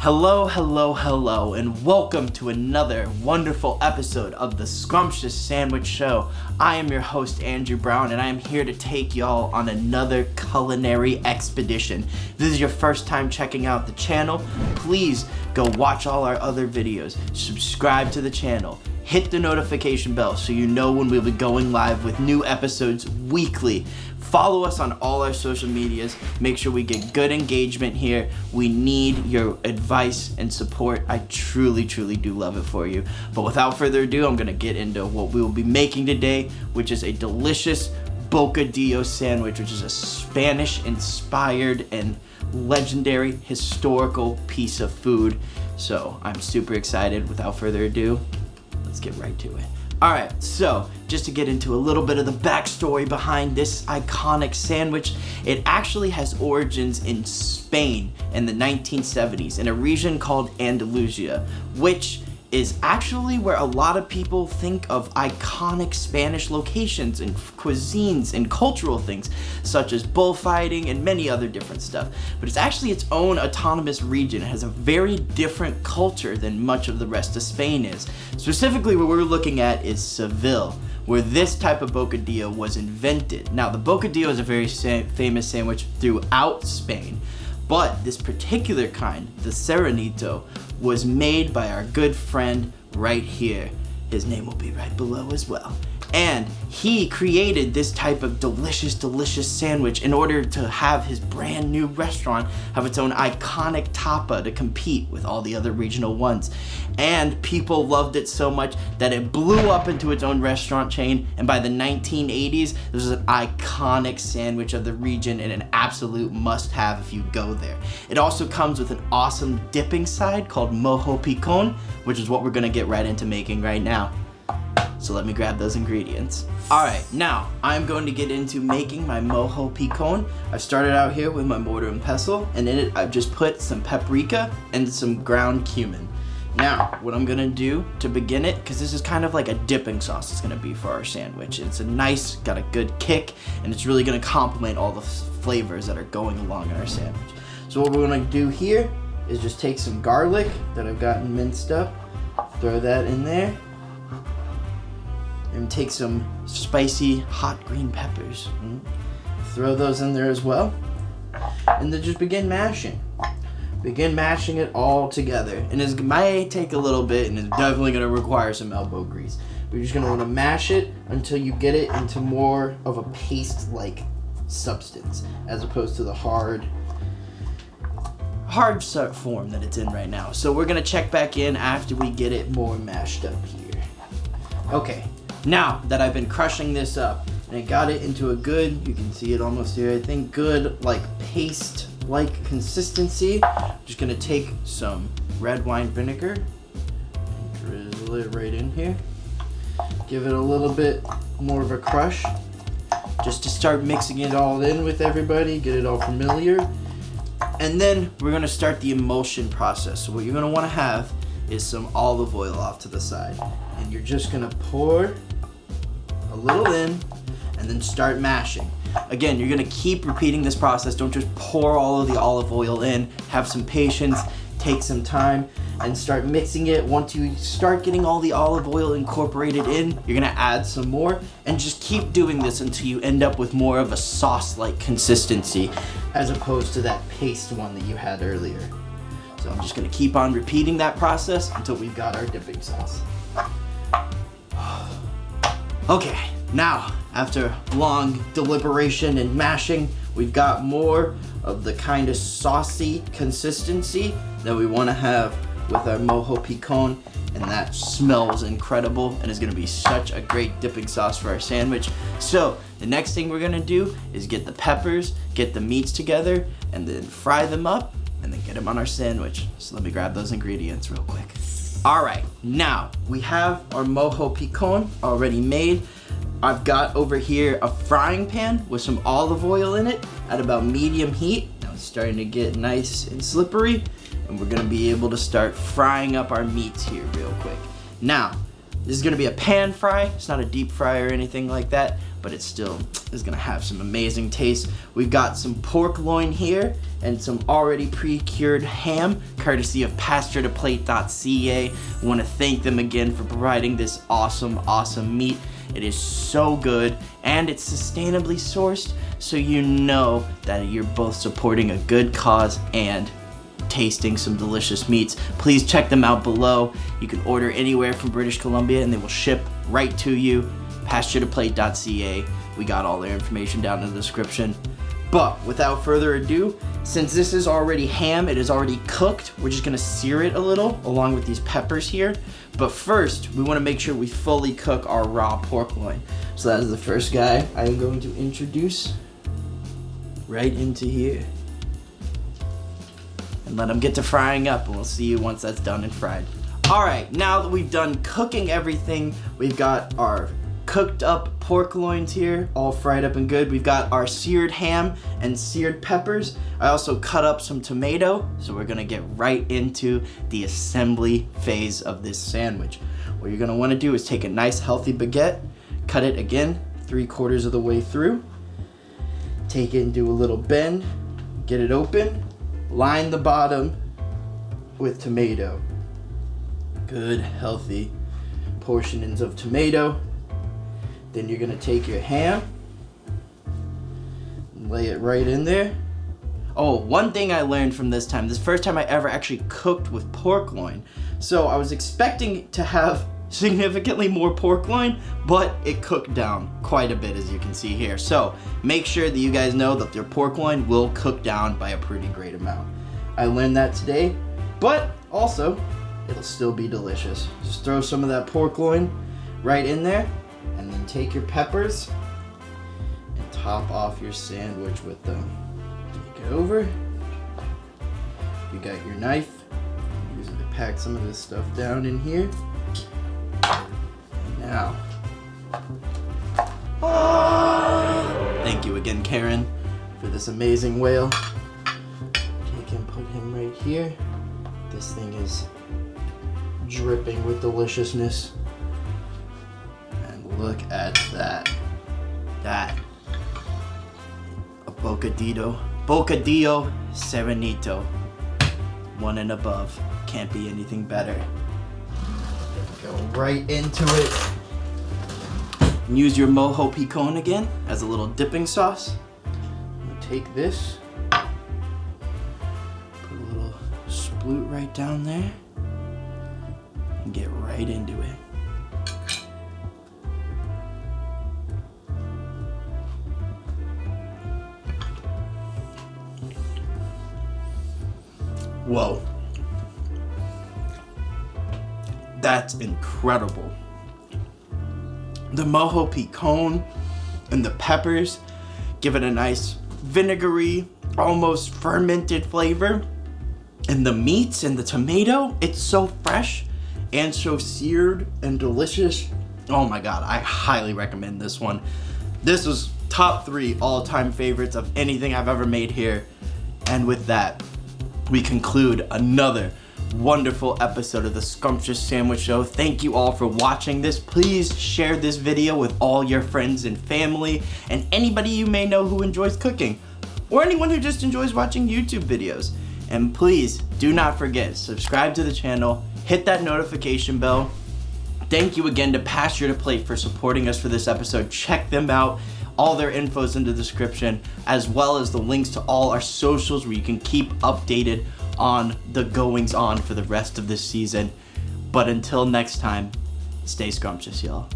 Hello, hello, hello, and welcome to another wonderful episode of the Scrumptious Sandwich Show. I am your host, Andrew Brown, and I am here to take y'all on another culinary expedition. If this is your first time checking out the channel, please go watch all our other videos, subscribe to the channel, hit the notification bell so you know when we'll be going live with new episodes weekly. Follow us on all our social medias. Make sure we get good engagement here. We need your advice and support. I truly do love it for you. But without further ado, I'm gonna get into what we will be making today, which is a delicious Bocadillo sandwich, which is a Spanish-inspired and legendary historical piece of food. So I'm super excited. Without further ado, let's get right to it. Alright, so just to get into a little bit of the backstory behind this iconic sandwich, it actually has origins in Spain in the 1970s in a region called Andalusia, which is actually where a lot of people think of iconic Spanish locations and cuisines and cultural things such as bullfighting and many other different stuff. But it's actually its own autonomous region. It has a very different culture than much of the rest of Spain is. Specifically, what we're looking at is Seville, where this type of bocadillo was invented. Now, the bocadillo is a very famous sandwich throughout Spain, but this particular kind, the Serenito, was made by our good friend right here. His name will be right below as well. And he created this type of delicious sandwich in order to have his brand new restaurant have its own iconic tapa to compete with all the other regional ones. And people loved it so much that it blew up into its own restaurant chain, and by the 1980s, this was an iconic sandwich of the region and an absolute must-have if you go there. It also comes with an awesome dipping side called Mojo Picone, which is what we're gonna get right into making right now. So let me grab those ingredients. Alright, now I'm going to get into making my Mojo Picone. I've started out here with my mortar and pestle, and in it I've just put some paprika and some ground cumin. Now, what I'm gonna do to begin it, because this is kind of like a dipping sauce it's gonna be for our sandwich. It's a nice, got a good kick, and it's really gonna complement all the flavors that are going along in our sandwich. So what we're gonna do here is just take some garlic that I've gotten minced up, throw that in there, and take some spicy hot green peppers. Throw those in there as well. And then just begin mashing. Begin mashing it all together. And it might take a little bit, and it's definitely gonna require some elbow grease. But you're just gonna wanna mash it until you get it into more of a paste-like substance, as opposed to the hard form that it's in right now. So we're gonna check back in after we get it more mashed up here. Okay. Now that I've been crushing this up and I got it into a good, you can see it almost here, I think, good like paste-like consistency, I'm just gonna take some red wine vinegar and drizzle it right in here. Give it a little bit more of a crush just to start mixing it all in with everybody, get it all familiar. And then we're gonna start the emulsion process. So what you're gonna wanna have is some olive oil off to the side. And you're just gonna pour a little in and then start mashing. Again, you're gonna keep repeating this process. Don't just pour all of the olive oil in. Have some patience, take some time, and start mixing it. Once you start getting all the olive oil incorporated in, you're gonna add some more, and just keep doing this until you end up with more of a sauce-like consistency as opposed to that paste one that you had earlier. So I'm just gonna keep on repeating that process until we've got our dipping sauce. Okay, now after long deliberation and mashing, we've got more of the kind of saucy consistency that we wanna have with our Mojo Picone, and that smells incredible and is gonna be such a great dipping sauce for our sandwich. So the next thing we're gonna do is get the peppers, get the meats together, and then fry them up, and then get them on our sandwich. So let me grab those ingredients real quick. All right, now we have our Mojo Picone already made. I've got over here a frying pan with some olive oil in it at about medium heat. Now it's starting to get nice and slippery, and we're gonna be able to start frying up our meats here real quick. Now, This is gonna be a pan fry. It's not a deep fry or anything like that, but it still is gonna have some amazing taste. We've got some pork loin here and some already pre-cured ham, courtesy of pasturetoplate.ca. I wanna thank them again for providing this awesome meat. It is so good and it's sustainably sourced, so you know that you're both supporting a good cause and tasting some delicious meats. Please check them out below. You can order anywhere from British Columbia and they will ship right to you. pasturetoplate.ca. We got all their information down in the description. But without further ado, since this is already ham, it is already cooked, we're just gonna sear it a little along with these peppers here. But first, we wanna make sure we fully cook our raw pork loin. So that is the first guy I'm going to introduce right into here. And let them get to frying up, and we'll see you once that's done and fried. All right, now that we've done cooking everything, we've got our cooked up pork loins here, all fried up and good. We've got our seared ham and seared peppers. I also cut up some tomato, so we're gonna get right into the assembly phase of this sandwich. What you're gonna wanna do is take a nice healthy baguette, cut it again 3/4 of the way through, take it and do a little bend, get it open, line the bottom with tomato. Good, healthy portions of tomato. Then you're gonna take your ham, lay it right in there. Oh, one thing I learned from this first time I ever actually cooked with pork loin. So I was expecting to have significantly more pork loin, but it cooked down quite a bit, as you can see here. So make sure that you guys know that your pork loin will cook down by a pretty great amount. I learned that today, but also it'll still be delicious. Just throw some of that pork loin right in there, and then take your peppers and top off your sandwich with them. Take it over. You got your knife. Use it to pack some of this stuff down in here. Now, thank you again, Karen, for this amazing whale. Take him, put him right here. This thing is dripping with deliciousness. Look at that. A Bocadillo Serenito. 1 and above. Can't be anything better. Go right into it. And use your Mojo Picone again as a little dipping sauce. I'm gonna take this, put a little sploot right down there, and get right into it. Whoa. That's incredible. The Mojo Picone and the peppers give it a nice vinegary, almost fermented flavor. And the meats and the tomato, it's so fresh and so seared and delicious. Oh my God, I highly recommend this one. This was top 3 all-time favorites of anything I've ever made here. And with that, we conclude another wonderful episode of the Scrumptious Sandwich Show. Thank you all for watching this. Please share this video with all your friends and family and anybody you may know who enjoys cooking, or anyone who just enjoys watching YouTube videos. And please do not forget, subscribe to the channel, hit that notification bell. Thank you again to Pasture to Plate for supporting us for this episode. Check them out. All their info's in the description, as well as the links to all our socials where you can keep updated on the goings on for the rest of this season. But until next time, stay scrumptious, y'all.